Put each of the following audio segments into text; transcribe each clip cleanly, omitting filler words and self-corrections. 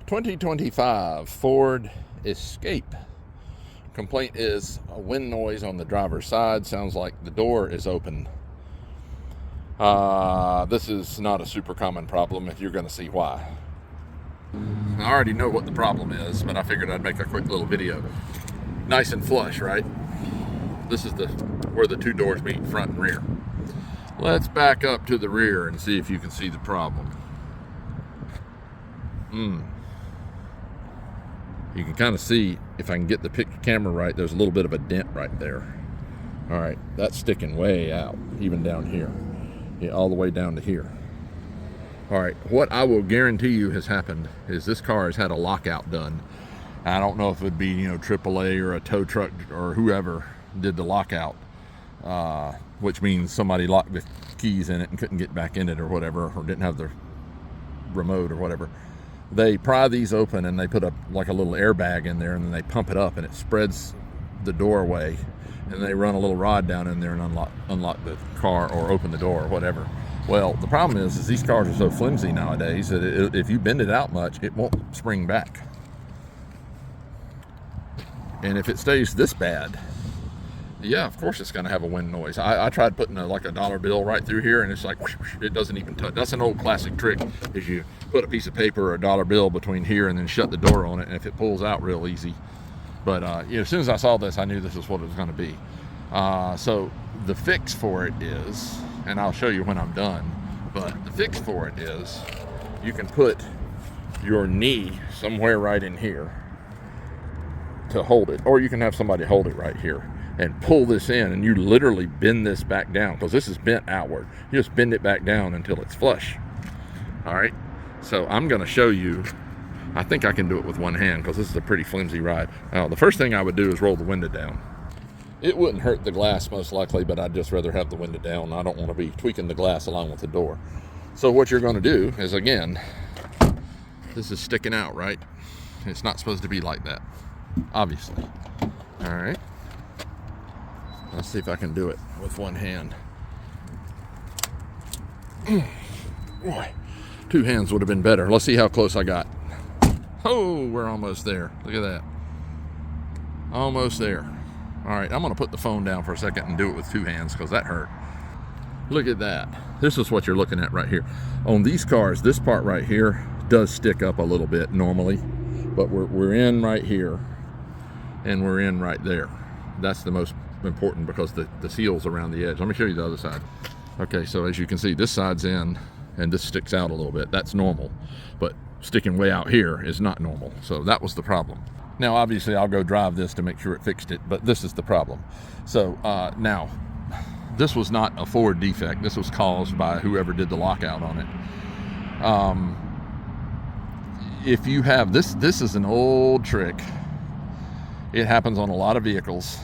2025 Ford Escape. Complaint is a wind noise on the driver's side. Sounds like the door is open. This is not a super common problem, if you're going to see why. I already know what the problem is, but I figured I'd make a quick little video. Nice and flush, right? This is where the two doors meet, front and rear. Let's back up to the rear and see if you can see the problem. You can kind of see, if I can get the camera right, there's a little bit of a dent right there. All right, that's sticking way out, even down here. Yeah, all the way down to here. All right, what I will guarantee you has happened is this car has had a lockout done. I don't know if it would be, AAA or a tow truck or whoever did the lockout, which means somebody locked the keys in it and couldn't get back in it or whatever, or didn't have the remote or whatever. They pry these open and they put like a little airbag in there, and then they pump it up and it spreads the doorway, and they run a little rod down in there and unlock the car or open the door or whatever. Well, the problem is these cars are so flimsy nowadays that if you bend it out much, it won't spring back. And if it stays this bad, yeah, of course it's going to have a wind noise. I tried putting like a dollar bill right through here, and it's like, whoosh, whoosh, it doesn't even touch. That's an old classic trick, is you put a piece of paper or a dollar bill between here and then shut the door on it, and if it pulls out real easy. But as soon as I saw this, I knew this is what it was going to be. So the fix for it is, and I'll show you when I'm done, but the fix for it is you can put your knee somewhere right in here to hold it, or you can have somebody hold it right here and pull this in, and you literally bend this back down, because this is bent outward. You just bend it back down until it's flush. All right, so I'm going to show you. I think I can do it with one hand, because this is a pretty flimsy ride. Now, the first thing I would do is roll the window down. It wouldn't hurt the glass most likely, but I'd just rather have the window down. I don't want to be tweaking the glass along with the door. So what you're going to do is, again, this is sticking out, right? It's not supposed to be like that, obviously. All right. Let's see if I can do it with one hand. Boy, two hands would have been better. Let's see how close I got. Oh, we're almost there. Look at that. Almost there. All right, I'm going to put the phone down for a second and do it with two hands, because that hurt. Look at that. This is what you're looking at right here. On these cars, this part right here does stick up a little bit normally, but we're in right here, and we're in right there. That's the most important, because the seal's around the edge. Let me show you the other side. Okay, so as you can see, this side's in, and this sticks out a little bit. That's normal, but sticking way out here is not normal. So that was the problem. Now, obviously, I'll go drive this to make sure it fixed it, but this is the problem. So now, this was not a Ford defect. This was caused by whoever did the lockout on it. If you have this is an old trick. It happens on a lot of vehicles.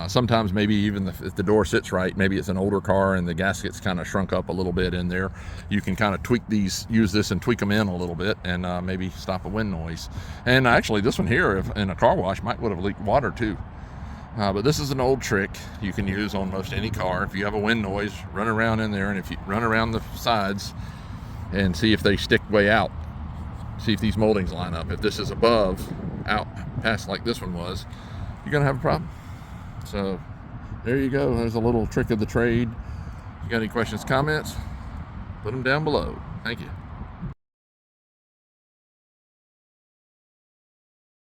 Sometimes maybe even if the door sits right, maybe it's an older car and the gasket's kind of shrunk up a little bit in there. You can kind of tweak these, use this and tweak them in a little bit, and maybe stop a wind noise. And actually, this one here, if in a car wash, would have leaked water too. But this is an old trick you can use on most any car. If you have a wind noise, run around in there, and if you run around the sides and see if they stick way out. See if these moldings line up. If this is above, out past like this one was, you're gonna have a problem. So there you go. There's a little trick of the trade. If you got any questions, comments, put them down below. Thank you.